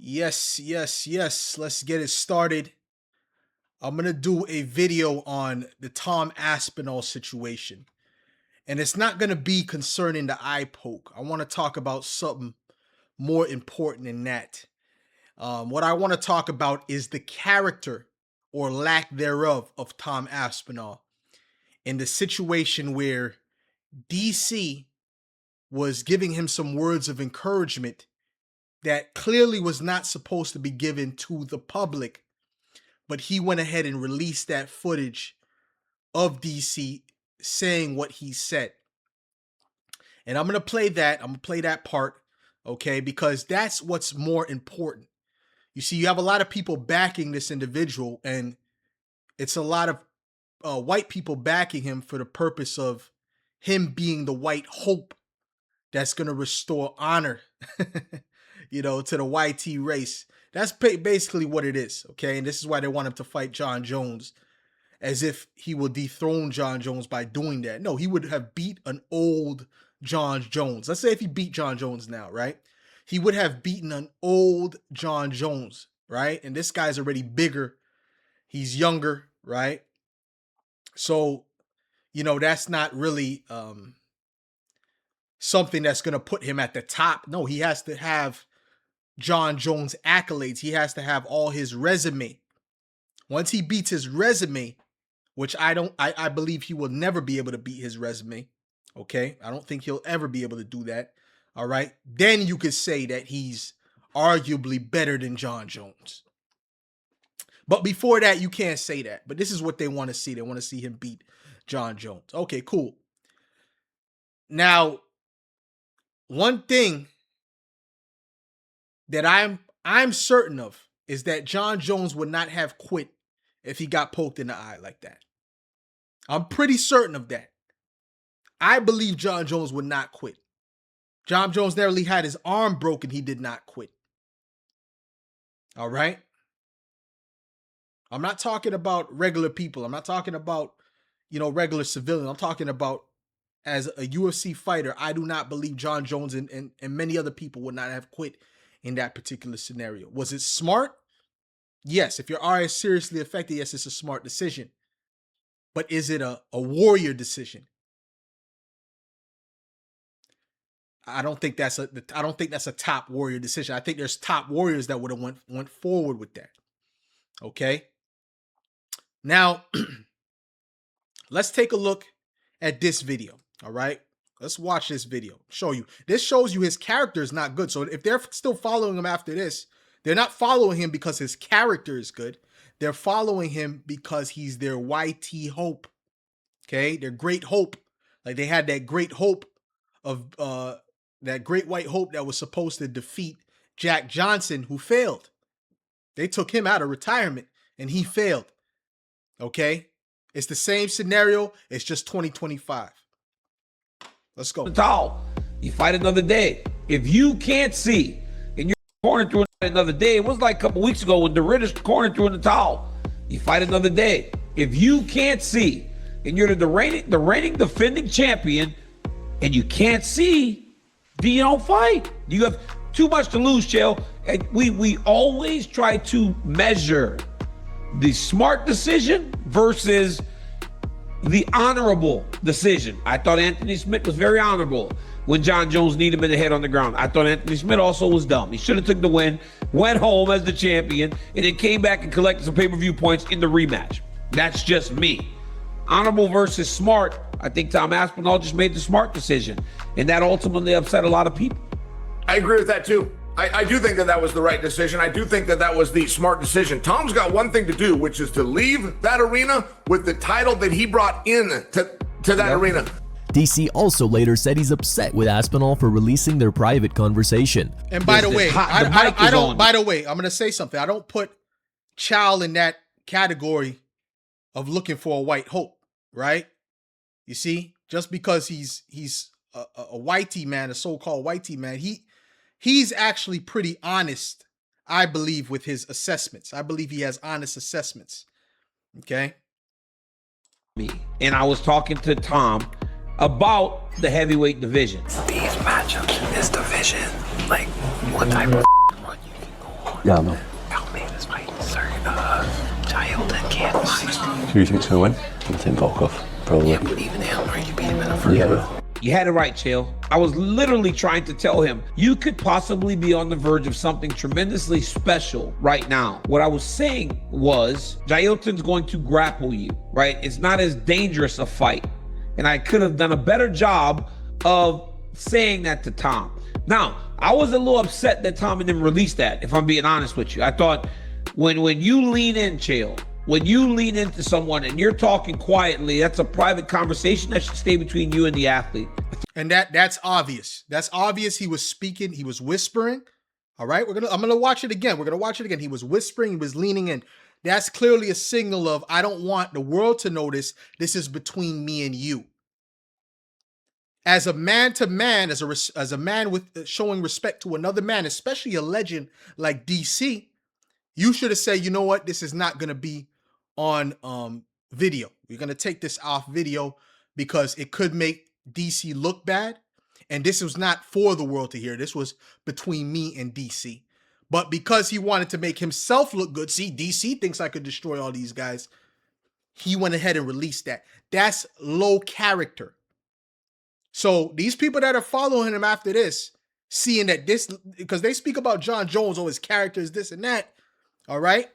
Yes. Let's get it started. I'm going to do a video on the Tom Aspinall situation. And it's not going to be concerning the eye poke. I want to talk about something more important than that. What I want to talk about is the character or lack thereof of Tom Aspinall in the situation where DC was giving him some words of encouragement that clearly was not supposed to be given to the public, but he went ahead and released that footage of DC saying what he said. And I'm going to play that. I'm going to play that part, okay, because that's what's more important. You see, you have a lot of people backing this individual, and it's a lot of white people backing him for the purpose of him being the white hope that's going to restore honor, to the YT race. That's basically what it is, okay? And this is why they want him to fight Jon Jones, as if he will dethrone Jon Jones by doing that. No, he would have beat an old Jon Jones. Let's say if he beat Jon Jones now, right? He would have beaten an old Jon Jones, right? And this guy's already bigger. He's younger, right? So, that's not really something that's going to put him at the top. No, he has to have Jon Jones accolades. He has to have all his resume. Once he beats his resume, which I believe he will never be able to beat his resume. Okay. I don't think he'll ever be able to do that. All right. Then you could say that he's arguably better than Jon Jones. But before that, you can't say that. But this is what they want to see. They want to see him beat Jon Jones. Okay, cool. Now, one thing that I'm certain of is that Jon Jones would not have quit if he got poked in the eye like that. I'm pretty certain of that. I believe Jon Jones would not quit. Jon Jones nearly had his arm broken. He did not quit. All right? I'm not talking about regular people. I'm not talking about, regular civilians. I'm talking about as a UFC fighter. I do not believe Jon Jones and many other people would not have quit in that particular scenario. Was it smart? Yes. If your eye is seriously affected, yes, it's a smart decision. But is it a warrior decision? I don't think that's a top warrior decision. I think there's top warriors that would have went forward with that. Okay. Now, let's take a look at this video. All right. Let's watch this video. Show you. This shows you his character is not good. So if they're still following him after this, they're not following him because his character is good. They're following him because he's their YT hope. Okay. Their great hope. Like they had that great hope of that great white hope that was supposed to defeat Jack Johnson, who failed. They took him out of retirement and he failed. Okay. It's the same scenario. It's just 2025. Let's go. Tall. You fight another day. If you can't see and you're cornered through another day, it was like a couple weeks ago when the Ritter's cornered through in the towel. You fight another day. If you can't see and you're the reigning defending champion and you can't see, then you don't fight. You have too much to lose, Chael. And we always try to measure the smart decision versus the honorable decision. I thought Anthony Smith was very honorable when Jon Jones kneed him in the head on the ground. I thought Anthony Smith also was dumb. He should have took the win, went home as the champion, and then came back and collected some pay-per-view points in the rematch. That's just me. Honorable versus smart. I think Tom Aspinall just made the smart decision, and that ultimately upset a lot of people. I agree with that too. I do think that was the right decision. I do think that was the smart decision. Tom's got one thing to do, which is to leave that arena with the title that he brought in to that arena. DC also later said he's upset with Aspinall for releasing their private conversation. And by the way, I don't. By the way, I'm going to say something. I don't put Chow in that category of looking for a white hope, right? You see, just because he's a whitey man, a so-called whitey man, he's actually pretty honest, I believe, with his assessments. I believe he has honest assessments. Okay. And I was talking to Tom about the heavyweight division. These matchups in this division, like what type of run you can go on. Yeah, I know. Help me in this fight, sir. Chilton can't fight. Who do you think's going to win? I think Volkov, probably. Yeah, but even him, or you beat him in the first round. You had it right, Chael. I was literally trying to tell him, you could possibly be on the verge of something tremendously special right now. What I was saying was, Jailton's going to grapple you, right? It's not as dangerous a fight. And I could have done a better job of saying that to Tom. Now, I was a little upset that Tom and them released that, if I'm being honest with you. I thought when you lean in, Chael, when you lean into someone and you're talking quietly, that's a private conversation that should stay between you and the athlete. And that's obvious. That's obvious. He was speaking. He was whispering. All right. I'm gonna watch it again. We're gonna watch it again. He was whispering. He was leaning in. That's clearly a signal of, I don't want the world to notice. This is between me and you. As a man to man, as a man with showing respect to another man, especially a legend like DC, you should have said, you know what, this is not gonna be on video. We're gonna take this off video because it could make DC look bad. And this was not for the world to hear. This was between me and DC. But because he wanted to make himself look good, see, DC thinks I could destroy all these guys. He went ahead and released that. That's low character. So these people that are following him after this, seeing that this, because they speak about Jon Jones, oh, his character is this and that. All right.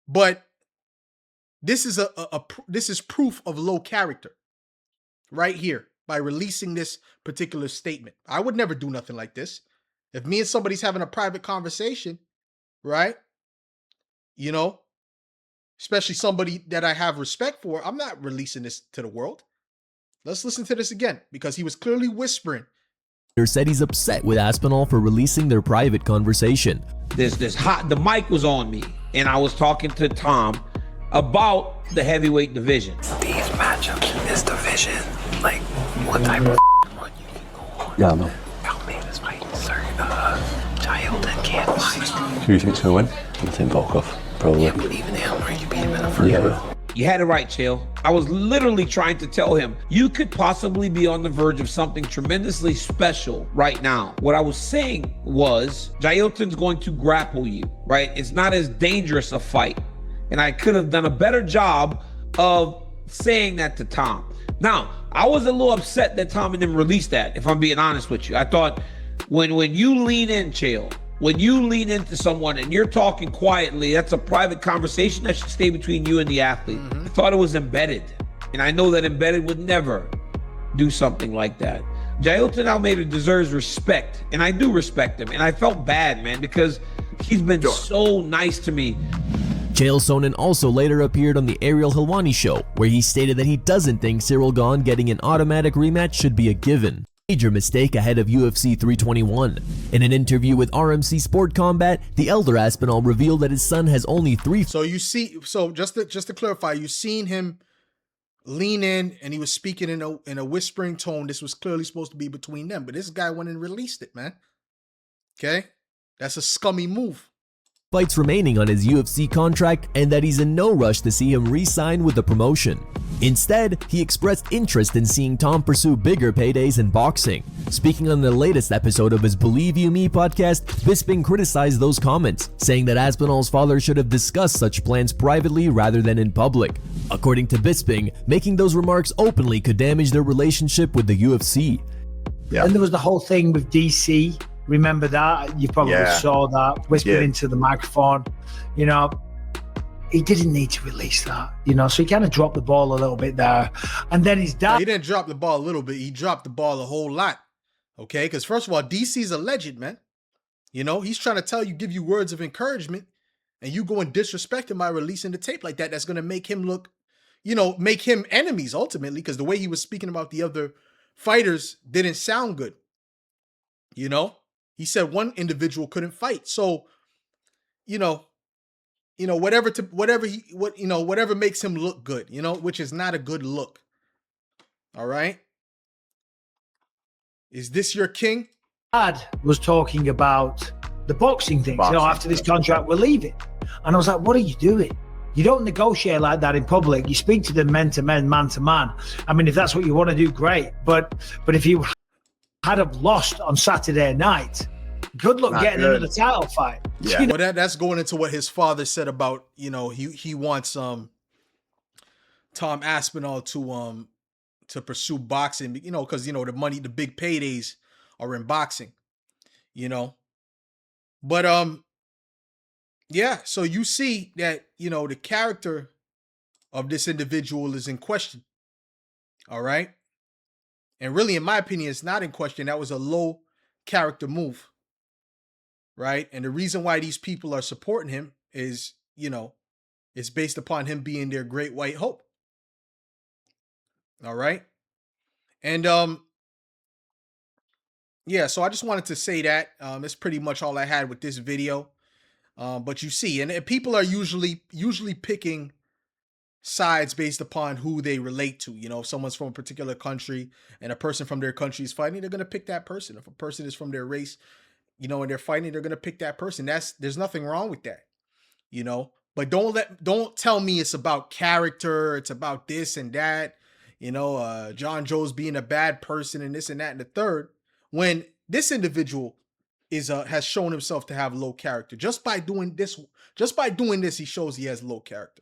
But this is this is proof of low character right here by releasing this particular statement. I would never do nothing like this. If me and somebody's having a private conversation, right? You know, especially somebody that I have respect for, I'm not releasing this to the world. Let's listen to this again because he was clearly whispering. Said he's upset with Aspinall for releasing their private conversation. The mic was on me and I was talking to Tom about the heavyweight division. These matchups in this division, like, what type of one you can go on? Yeah, I know. Help me in this fight, sir. Chilton can't fight. Who do you think's going to win? I think Volkov, probably. Yeah, but even him, or you beat him in the first round. You had it right, Chael. I was literally trying to tell him, you could possibly be on the verge of something tremendously special right now. What I was saying was, Jailton's going to grapple you, right? It's not as dangerous a fight. And I could have done a better job of saying that to Tom. Now, I was a little upset that Tom and them released that, if I'm being honest with you. I thought when you lean in, Chael, when you lean into someone and you're talking quietly, that's a private conversation that should stay between you and the athlete. I thought it was embedded. And I know that embedded would never do something like that. Jailton Almeida deserves respect, and I do respect him. And I felt bad, man, because he's been so nice to me. Chael Sonnen also later appeared on the Ariel Helwani show, where he stated that he doesn't think Cyril Gane getting an automatic rematch should be a given. Major mistake ahead of UFC 321. In an interview with RMC Sport Combat, the elder Aspinall revealed that his son has only 3. So you see, so just to clarify, you seen him lean in and he was speaking in a whispering tone. This was clearly supposed to be between them, but this guy went and released it, man. Okay? That's a scummy move. Fights remaining on his UFC contract and that he's in no rush to see him re-sign with the promotion. Instead, he expressed interest in seeing Tom pursue bigger paydays in boxing. Speaking on the latest episode of his Believe You Me podcast, Bisping criticized those comments, saying that Aspinall's father should have discussed such plans privately rather than in public. According to Bisping, making those remarks openly could damage their relationship with the UFC. Yeah. And there was the whole thing with DC. Remember that? You probably saw that, whispered into the microphone. You know, he didn't need to release that, you know, so he kind of dropped the ball a little bit there. And then his dad... He didn't drop the ball a little bit. He dropped the ball a whole lot, okay? Because first of all, DC's a legend, man. You know, he's trying to tell you, give you words of encouragement, and you go and disrespect him by releasing the tape like that. That's going to make him look, you know, make him enemies ultimately, because the way he was speaking about the other fighters didn't sound good. You know? He said one individual couldn't fight. So, whatever makes him look good, you know, which is not a good look. All right. Is this your king? Dad was talking about the boxing things. You know, after this contract, we're leaving. And I was like, what are you doing? You don't negotiate like that in public. You speak to them men to men, man to man. I mean, if that's what you want to do, great. But if you had have lost on Saturday night, good luck getting into the title fight. Yeah. Well, that's going into what his father said about, he wants Tom Aspinall to pursue boxing, because the money, the big paydays are in boxing, you know. But yeah, so you see that, the character of this individual is in question. All right. And really, in my opinion, it's not in question. That was a low character move. Right. And the reason why these people are supporting him is, it's based upon him being their great white hope. All right. And yeah, so I just wanted to say that. That's pretty much all I had with this video. But you see, and people are usually picking sides based upon who they relate to. If someone's from a particular country and a person from their country is fighting, they're gonna pick that person. If a person is from their race, and they're fighting, they're gonna pick that person. There's nothing wrong with that. But don't tell me it's about character, it's about this and that, Jon Jones being a bad person and this and that and the third, when this individual has shown himself to have low character. Just by doing this, he shows he has low character.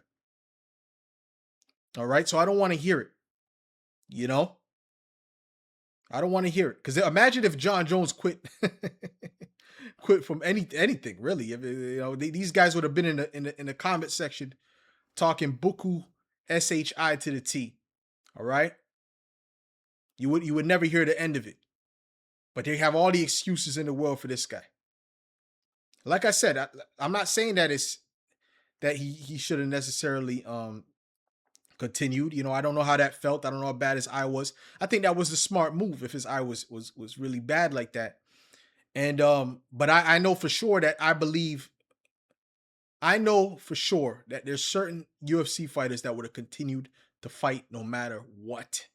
All right. So I don't want to hear it. I don't want to hear it. Because imagine if Jon Jones quit quit from anything, really. These guys would have been in the comment section talking buku SHI to the T. All right. You would never hear the end of it. But they have all the excuses in the world for this guy. Like I said, I'm not saying that he should have necessarily continued. I don't know how that felt. I don't know how bad his eye was. I think that was the smart move if his eye was really bad like that. And but I know for sure that I know for sure that there's certain UFC fighters that would have continued to fight no matter what.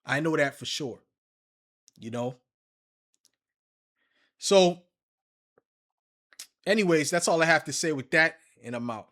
I know that for sure. So anyways, that's all I have to say with that, and I'm out.